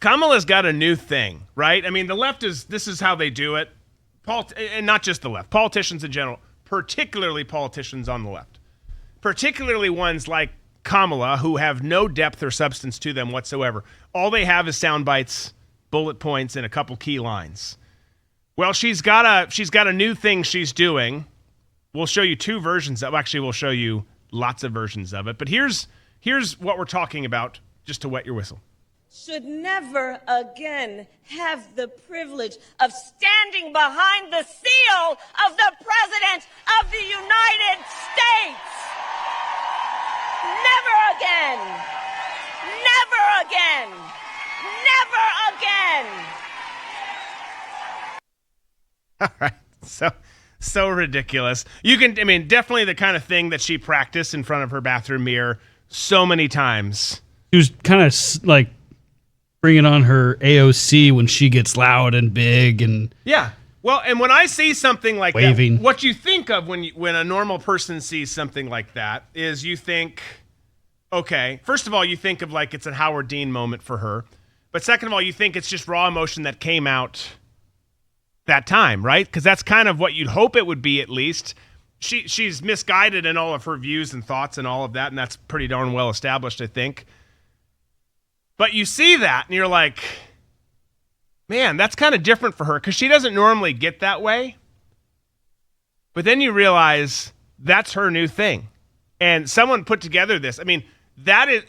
Kamala's got a new thing, right? I mean, the left this is how they do it. And not just the left. Politicians in general, particularly politicians on the left. Particularly ones like Kamala, who have no depth or substance to them whatsoever. All they have is sound bites, bullet points, and a couple key lines. Well, she's got a new thing she's doing. We'll show you two versions of. Actually, we'll show you lots of versions of it. But here's what we're talking about, just to wet your whistle. Should never again have the privilege of standing behind the seal of the President of the United States. Never again. Never again. Never again. All right. So ridiculous. Definitely the kind of thing that she practiced in front of her bathroom mirror so many times. She was kind of like bringing on her AOC when she gets loud and big and yeah. Well, and when I see something like waving. that, what you think of when a normal person sees something like that is you think, okay, first of all, you think of like it's a Howard Dean moment for her. But second of all, you think it's just raw emotion that came out that time, right? Because that's kind of what you'd hope it would be, at least. She's misguided in all of her views and thoughts and all of that, and that's pretty darn well established, I think. But you see that, and you're like, man, that's kind of different for her, because she doesn't normally get that way. But then you realize that's her new thing. And someone put together this. I mean,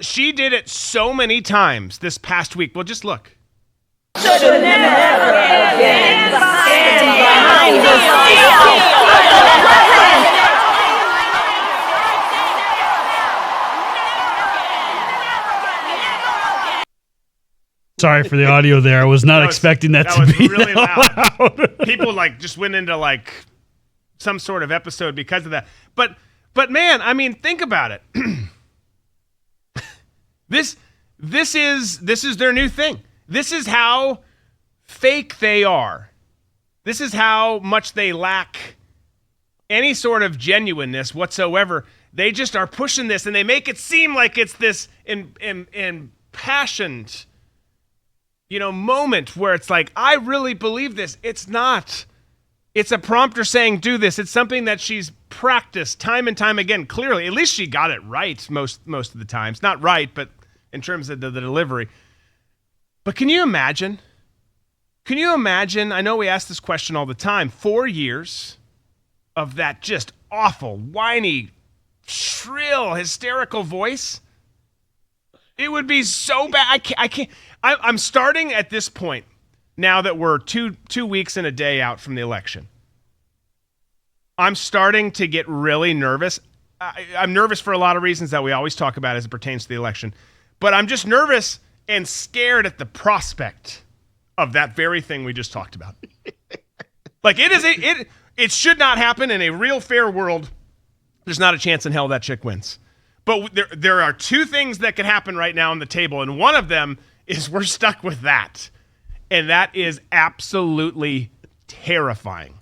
she did it so many times this past week. Well, just look. Should never again stand behind the seal of the President. Sorry for the audio there. I was not expecting that to be really that loud. People just went into some sort of episode because of that. But man, I mean, think about it. This is their new thing. This is how fake they are. This is how much they lack any sort of genuineness whatsoever. They just are pushing this, and they make it seem like it's this impassioned, moment where it's like, I really believe this. It's not. It's a prompter saying, do this. It's something that she's practiced time and time again. Clearly, at least she got it right most of the times. Not right, but in terms of the delivery. But can you imagine? Can you imagine? I know we ask this question all the time. 4 years of that just awful, whiny, shrill, hysterical voice. It would be so bad. I can't. I'm starting at this point, now that we're two weeks and a day out from the election. I'm starting to get really nervous. I'm nervous for a lot of reasons that we always talk about as it pertains to the election. But I'm just nervous and scared at the prospect of that very thing we just talked about. It should not happen in a real fair world. There's not a chance in hell that chick wins. But there are two things that could happen right now on the table, and one of them is we're stuck with that. And that is absolutely terrifying.